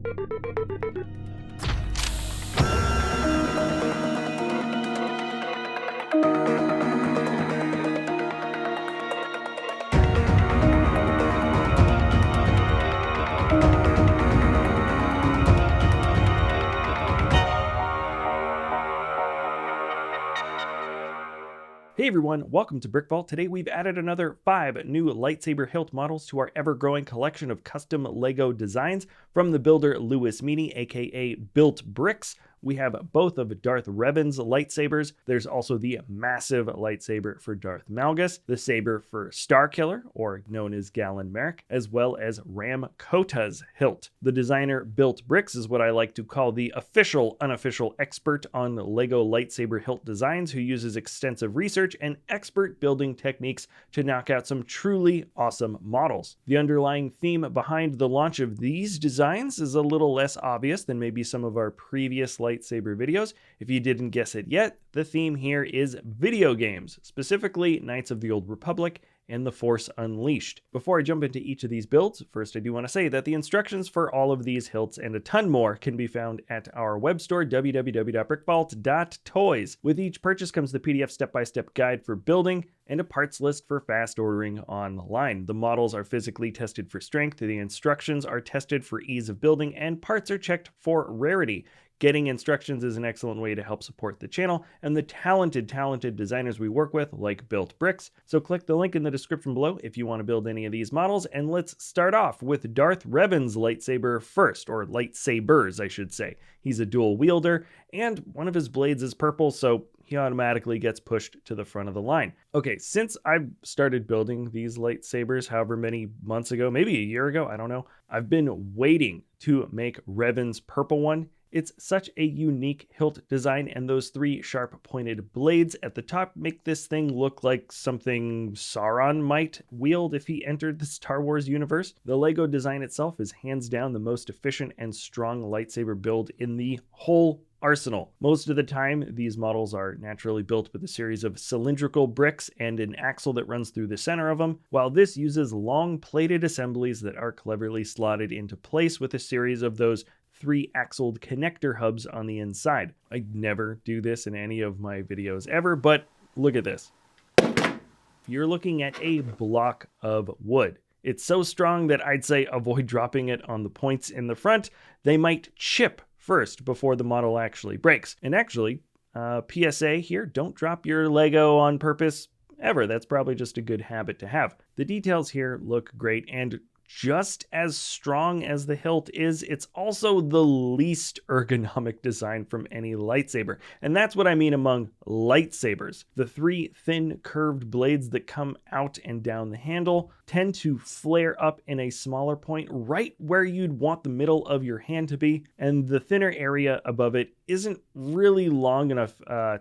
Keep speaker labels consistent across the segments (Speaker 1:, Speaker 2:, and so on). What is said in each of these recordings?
Speaker 1: Hey everyone, welcome to BrickVault. Today we've added another 5 new lightsaber hilt models to our ever-growing collection of custom LEGO designs from the builder Louis Meany, aka Built Bricks. We have both of Darth Revan's lightsabers. There's also the massive lightsaber for Darth Malgus, the saber for Starkiller, or known as Galen Marek, as well as Rahm Kota's hilt. The designer Built Bricks is what I like to call the official, unofficial expert on LEGO lightsaber hilt designs, who uses extensive research and expert building techniques to knock out some truly awesome models. The underlying theme behind the launch of these designs is a little less obvious than maybe some of our previous lightsaber videos. If you didn't guess it yet, the theme here is video games, specifically Knights of the Old Republic and The Force Unleashed. Before I jump into each of these builds, first I do want to say that the instructions for all of these hilts and a ton more can be found at our web store, www.brickvault.toys. With each purchase comes the PDF step-by-step guide for building and a parts list for fast ordering online. The models are physically tested for strength, the instructions are tested for ease of building, and parts are checked for rarity. Getting instructions is an excellent way to help support the channel and the talented designers we work with, like Built Bricks. So click the link in the description below if you want to build any of these models, and let's start off with Darth Revan's lightsaber first, or lightsabers, I should say. He's a dual wielder, and one of his blades is purple, so he automatically gets pushed to the front of the line. Okay, since I've started building these lightsabers however many months ago, maybe a year ago, I don't know, I've been waiting to make Revan's purple one. It's such a unique hilt design, and those 3 sharp pointed blades at the top make this thing look like something Sauron might wield if he entered the Star Wars universe. The LEGO design itself is hands down the most efficient and strong lightsaber build in the whole arsenal. Most of the time, these models are naturally built with a series of cylindrical bricks and an axle that runs through the center of them, while this uses long plated assemblies that are cleverly slotted into place with a series of those 3-axled connector hubs on the inside. I never do this in any of my videos ever, but look at this. You're looking at a block of wood. It's so strong that I'd say avoid dropping it on the points in the front. They might chip first before the model actually breaks. And actually, PSA here, don't drop your Lego on purpose ever. That's probably just a good habit to have. The details here look great, and just as strong as the hilt is, it's also the least ergonomic design from any lightsaber. And that's what I mean among lightsabers. The 3 thin curved blades that come out and down the handle tend to flare up in a smaller point right where you'd want the middle of your hand to be, and the thinner area above it isn't really long enough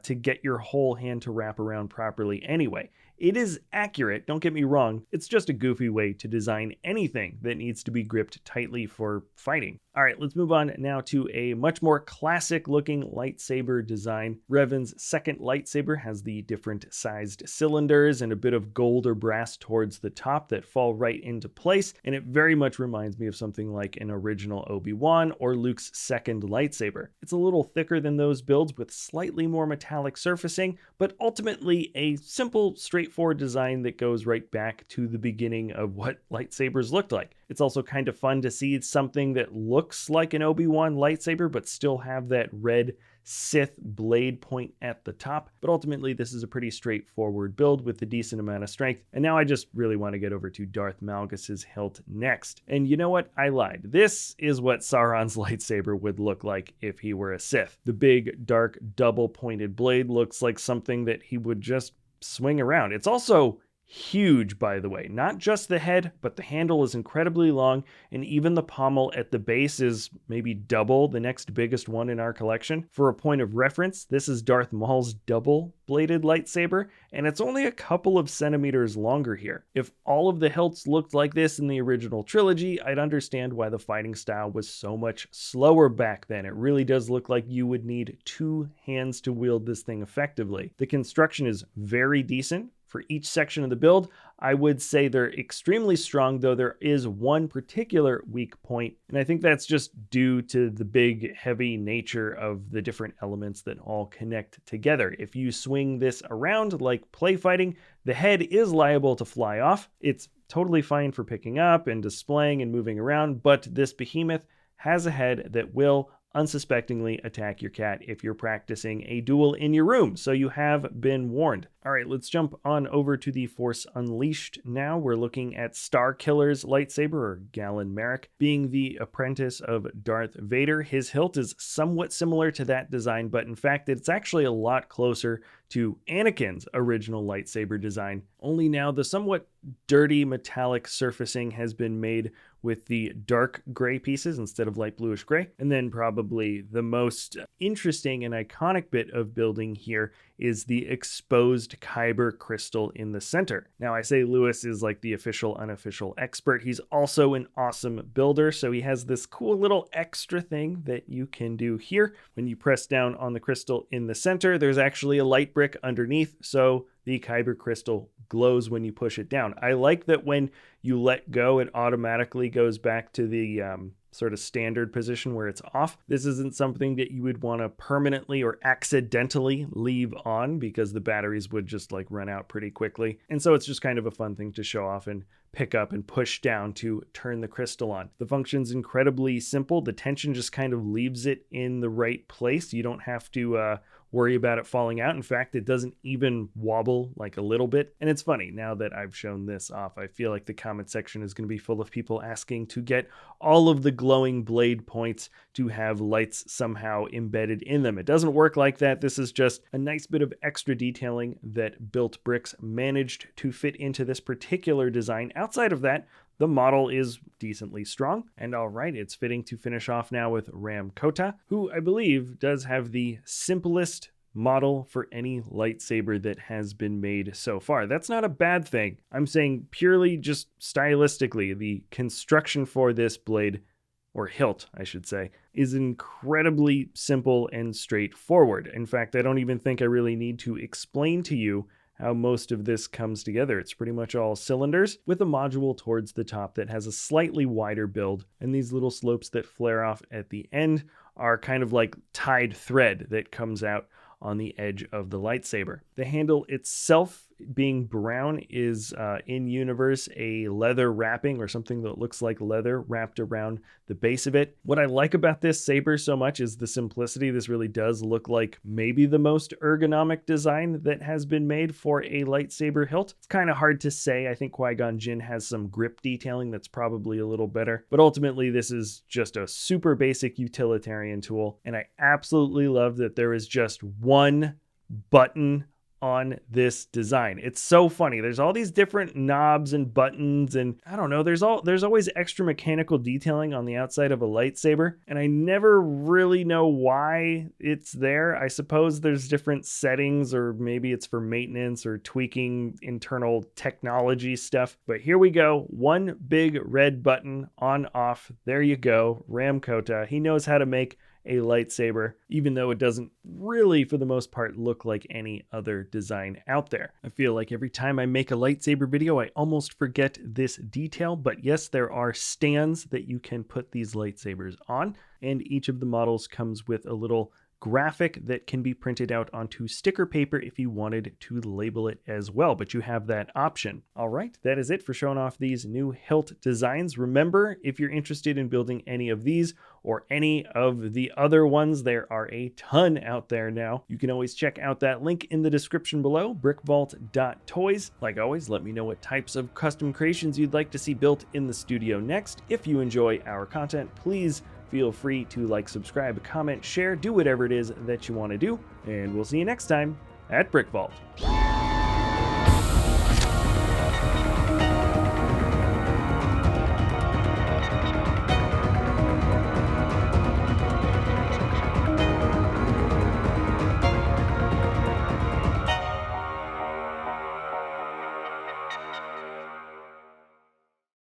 Speaker 1: to get your whole hand to wrap around properly anyway. It is accurate, don't get me wrong, it's just a goofy way to design anything that needs to be gripped tightly for fighting. Alright, let's move on now to a much more classic looking lightsaber design. Revan's second lightsaber has the different sized cylinders and a bit of gold or brass towards the top that fall right into place, and it very much reminds me of something like an original Obi-Wan or Luke's second lightsaber. It's a little thicker than those builds with slightly more metallic surfacing, but ultimately a simple, straightforward design that goes right back to the beginning of what lightsabers looked like. It's also kind of fun to see something that looks like an Obi-Wan lightsaber but still have that red Sith blade point at the top, but ultimately this is a pretty straightforward build with a decent amount of strength. And now I just really want to get over to Darth Malgus's hilt next. And you know what? I lied. This is what Sauron's lightsaber would look like if he were a Sith. The big, dark, double-pointed blade looks like something that he would just swing around. It's also huge, by the way. Not just the head, but the handle is incredibly long, and even the pommel at the base is maybe double the next biggest one in our collection. For a point of reference, this is Darth Maul's double-bladed lightsaber, and it's only a couple of centimeters longer here. If all of the hilts looked like this in the original trilogy, I'd understand why the fighting style was so much slower back then. It really does look like you would need 2 hands to wield this thing effectively. The construction is very decent. For each section of the build, I would say they're extremely strong, though there is one particular weak point, and I think that's just due to the big, heavy nature of the different elements that all connect together. If you swing this around like play fighting, the head is liable to fly off. It's totally fine for picking up and displaying and moving around, but this behemoth has a head that will unsuspectingly attack your cat if you're practicing a duel in your room, so you have been warned. All right, let's jump on over to the Force Unleashed now. We're looking at Starkiller's lightsaber, or Galen Marek, being the apprentice of Darth Vader. His hilt is somewhat similar to that design, but in fact, it's actually a lot closer to Anakin's original lightsaber design. Only now the somewhat dirty metallic surfacing has been made with the dark gray pieces instead of light bluish gray. And then probably the most interesting and iconic bit of building here is the exposed kyber crystal in the center. Now, I say Lewis is like the official, unofficial expert. He's also an awesome builder, so he has this cool little extra thing that you can do here. When you press down on the crystal in the center, there's actually a light brick underneath, so the kyber crystal glows when you push it down. I like that when you let go, it automatically goes back to the sort of standard position where it's off. This isn't something that you would want to permanently or accidentally leave on, because the batteries would just like run out pretty quickly. And so it's just kind of a fun thing to show off and pick up and push down to turn the crystal on. The function's incredibly simple. The tension just kind of leaves it in the right place. You don't have to worry about it falling out. In fact, it doesn't even wobble like a little bit. And it's funny, now that I've shown this off, I feel like the comment section is going to be full of people asking to get all of the glowing blade points to have lights somehow embedded in them. It doesn't work like that. This is just a nice bit of extra detailing that Built Bricks managed to fit into this particular design. Outside of that, the model is decently strong. And all right, it's fitting to finish off now with Rahm Kota, who I believe does have the simplest model for any lightsaber that has been made so far. That's not a bad thing. I'm saying purely just stylistically, the construction for this blade, or hilt, I should say, is incredibly simple and straightforward. In fact, I don't even think I really need to explain to you how most of this comes together. It's pretty much all cylinders with a module towards the top that has a slightly wider build, and these little slopes that flare off at the end are kind of like tied thread that comes out on the edge of the lightsaber. The handle itself, being brown, is in universe a leather wrapping, or something that looks like leather wrapped around the base of it. What I like about this saber so much is the simplicity. This really does look like maybe the most ergonomic design that has been made for a lightsaber hilt. It's kind of hard to say. I think Qui-Gon Jinn has some grip detailing that's probably a little better, but ultimately this is just a super basic utilitarian tool, and I absolutely love that there is just one button on this design. It's so funny. There's all these different knobs and buttons, and I don't know, there's always extra mechanical detailing on the outside of a lightsaber, and I never really know why it's there. I suppose there's different settings, or maybe it's for maintenance or tweaking internal technology stuff. But here we go. One big red button on off. There you go. Rahm Kota. He knows how to make a lightsaber, even though it doesn't really, for the most part, look like any other design out there. I feel like every time I make a lightsaber video, I almost forget this detail, but yes, there are stands that you can put these lightsabers on, and each of the models comes with a little graphic that can be printed out onto sticker paper if you wanted to label it as well, but you have that option. All right, that is it for showing off these new hilt designs. Remember, if you're interested in building any of these or any of the other ones, there are a ton out there now. You can always check out that link in the description below, brickvault.toys. Like always, let me know what types of custom creations you'd like to see built in the studio next. If you enjoy our content, please feel free to like, subscribe, comment, share, do whatever it is that you want to do, and we'll see you next time at BrickVault.